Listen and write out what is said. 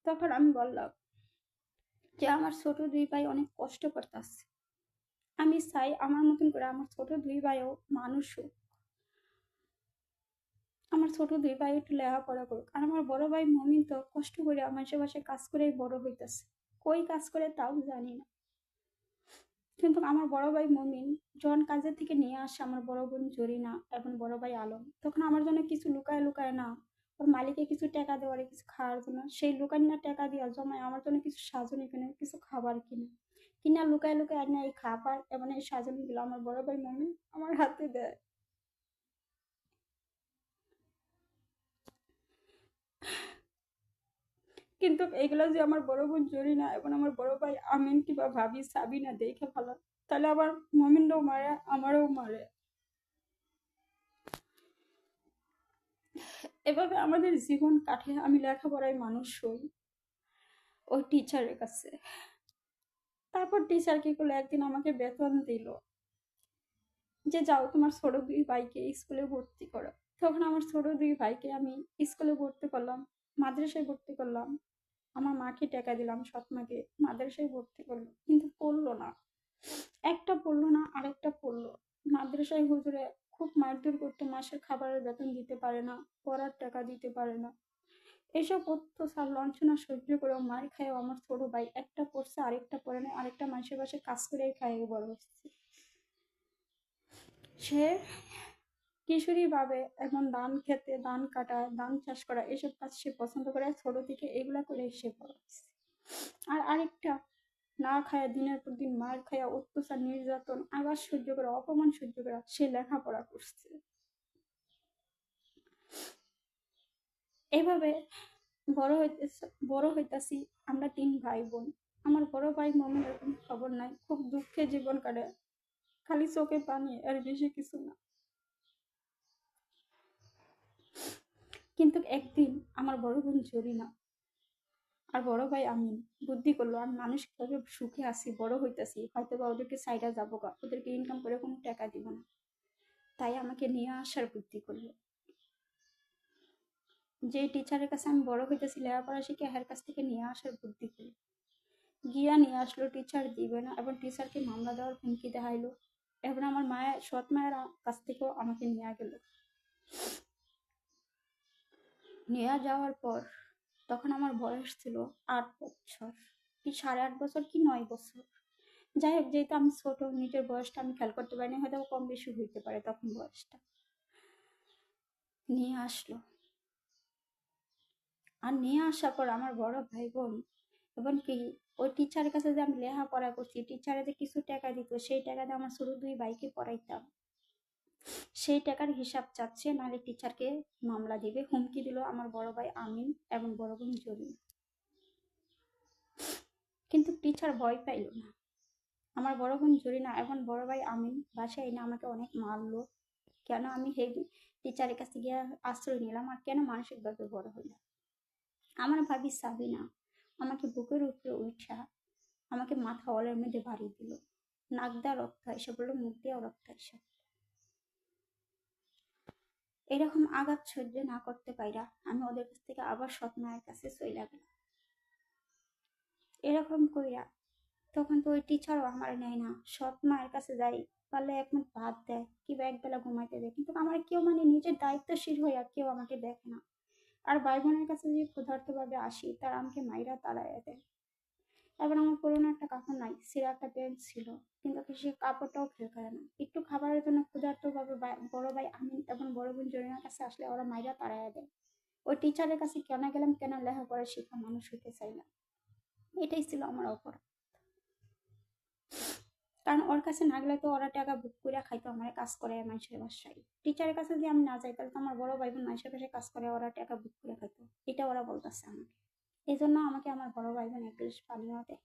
তখন আমি বললাম যে আমার ছোট দুই ভাই অনেক কষ্ট করতেছে, আমি চাই আমার মতন করে আমার ছোট দুই ভাইও মানুষ হোক, আমার ছোট দুই ভাই একটু লেখাপড়া করুক। আর আমার বড় ভাই মমিন তো কষ্ট করে আমার বাসায় কাজ করেই বড় হইতেছে, কই কাজ করে তাও জানি না। কিন্তু আমার বড় ভাই মমিন যখন কাজের থেকে নিয়ে আসে আমার বড় বোন জরিনা এবং বড় ভাই আলম, তখন আমার জন্য কিছু লুকায় লুকায় না, ওর মালিকে কিছু টাকা দেওয়ার কিছু খাওয়ার জন্য, সেই লুকায় না টাকা দিয়ে জমায় আমার জন্য কিছু সাজনি কিনে, কিছু খাবার কিনে, কিনা লুকায় লুকায় না এই খাবার এবং এই সাজনি গুলো আমার বড় ভাই মমিন আমার হাতে দেয়। কিন্তু এগুলো যে আমার বড় বোন জরিনা এবং আমার বড় ভাই আমিন কিংবা ভাবি সাবিনা দেখে ভালো, তাহলে আবার মমিনও মারে আমারও মারে। এভাবে আমাদের জীবন কাটে, আমি লেখাপড়ায় মানুষ হই ওই টিচারের কাছে। তারপর টিচার কি করলো, একদিন আমাকে বেতন দিল যে যাও তোমার ছোট দুই ভাইকে স্কুলে ভর্তি করো। তখন আমার ছোট দুই ভাইকে আমি স্কুলে ভর্তি করলাম, মাদ্রাসায় ভর্তি করলাম, আমার মাকে টাকা দিলাম, সৎ মাকে মাদ্রাসায় ভর্তি করলো, কিন্তু পড়লো না। একটা পড়লো না, আরেকটা পড়লো। মাদ্রাসায় হুজুরে খুব মারধর করতো, মাসের খাবারের বেতন দিতে পারে না, পড়ার টাকা দিতে পারে না। এসব অত্যাচার লাঞ্ছনা সহ্য করে মার খায়ও আমার ছোট ভাই একটা পড়ছে, আরেকটা পড়ে না, আরেকটা মানুষের বাসায় কাজ করে খাইয়ে বড় হচ্ছে। সে কিশোরী ভাবে এখন ধান খেতে, ধান কাটা, ধান চাষ করা এসব কাজ সে পছন্দ করে, ছোট থেকে এগুলা করে সে বড় হচ্ছে। আর আরেকটা না খায়া দিনের পর দিন মার খায়া অত্যাচার নির্যাতন আবার সহ্য করে, অপমান সহ্য করে সে লেখাপড়া করছে। এভাবে বড় হইতেছে, বড় হইতাছি আমরা তিন ভাই বোন। আমার বড় ভাই মমিন এরকম খবর নাই, খুব দুঃখে জীবন কাটে, খালি চোখে পানি আর বেশি কিছু না। কিন্তু একদিন আমার বড় বোন জরিনা আর বড় ভাই আমিন বুদ্ধি করলো, আমি মানুষ কিভাবে সুখে আছি, বড় হইতাছি, হয়তো বা ওদেরকে সাইডা যাবো গা, ওদেরকে ইনকাম করে কোনো টাকা দিব না, তাই আমাকে নিয়ে আসার বুদ্ধি করলো। যে টিচারের কাছে আমি বড় হইতেছি লেখাপড়া শিখে, এর কাছ থেকে নিয়ে আসার বুদ্ধি করলো। গিয়া নিয়ে আসলো, টিচার দিবে না এবং টিচারকে মামলা দেওয়ার হুমকি দেখাইলো। এবার আমার মায়ের, সৎ মায়ের কাছ থেকেও আমাকে নিয়ে গেল। নিয়ে যাওয়ার পর তখন আমার বয়স ছিল 8 বছর, কি 8.5 বছর কি 9 বছর, যাই হোক, যেহেতু আমি ছোট, নিজের বয়সটা আমি খেয়াল করতে পারিনি, হয়তো কম বেশি হইতে পারে তখন বয়সটা। নিয়ে আসলো, আর নিয়ে আসার পর আমার বড় ভাই বোন এবং কি ওই টিচারের কাছে যে আমি লেখাপড়া করছি, টিচারে যে কিছু টাকা দিত, সেই টাকা দিয়ে আমার ছোট দুই ভাইকে পড়াইতাম, সেই টাকার হিসাব চাচ্ছে, নাহলে টিচারকে মামলা দিবে, হুমকি দিল আমার বড় ভাই আমিন এবং বড় বোন জরিনা। কিন্তু টিচার ভয় পাইল না। আমার বড় বোন জরিনা এবং বড় ভাই আমিন বাসায় এনে আমাকে অনেক মারলো, কেন আমি হে টিচারের কাছে গিয়ে আশ্রয় নিলাম আর কেন মানসিকভাবে বড় হইলাম। আমার ভাবি সাবিনা আমাকে বুকের উপরে উঠা আমাকে মাথা ওয়ালের মধ্যে বাড়ি দিল, নাক দেওয়া রক্ত এসে বললো, মুখ দেওয়া রক্ত এসে। এরকম আঘাত সহ্য না করতে পাইরা আমি ওদের কাছ থেকে আবার সৎ মায়ের কাছে চইলা গেলাম। এরকম কইরা তখন তো ওই টিচারও আমার নেয় না, সৎ মায়ের কাছে যাই, পারলে এক মুঠ ভাত দেয় কিংবা একবেলা ঘুমাইতে দেয়, কিন্তু আমার কেউ মানে নিজের দায়িত্বশীল হইয়া কেউ আমাকে দেখে না। আর ভাই বোনের কাছে যে ক্ষুধার্ত ভাবে আসি, তারা আমাকে মাইরা তাড়াইয়া দেয়। এবার আমার পুরোনো একটা কাপড় নাই, ছেঁড়া একটা প্যান্ট ছিল, কিন্তু সে কাপড়টাও ফেল করে না। একটু খাবারের জন্য ক্ষুধার্ত ভাবে বড় ভাই আমি এবং বড় বোন জরিনার কাছে আসলে ওরা মাইরা তাড়াইয়া দেয়। ওই টিচারের কাছে কেন গেলাম, কেন লেখাপড়া শিখা মানুষ হইতে চাইলাম, এটাই ছিল আমার অপরাধ। কারণ ওর কাছে না গেলে তো ওরা টাকা বুক করে খাইতো, আমার কাজ করে মানুষের বাসায়। টিচারের কাছে যদি আমি না যাই, তাহলে তো আমার বড় ভাই বোন মানুষের বাসায় কাজ করে, ওরা টাকা বুক করে খাইতো, এটা ওরা বলতেছে আমাকে। এই জন্য আমাকে আমার বড় ভাই বোন এক গ্লাস পানিও দেয়।